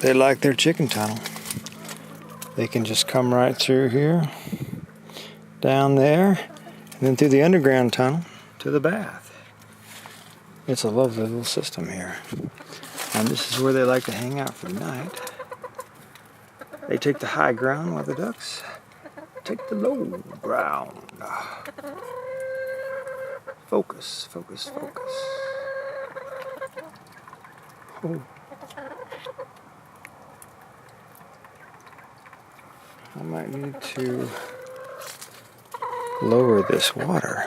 they like their chicken tunnel. They can just come right through here, down there, and then through the underground tunnel to the bath. It's a lovely little system here. And this is where they like to hang out for the night. They take the high ground while the ducks take the low ground. Focus, focus, focus. Oh. I might need to lower this water.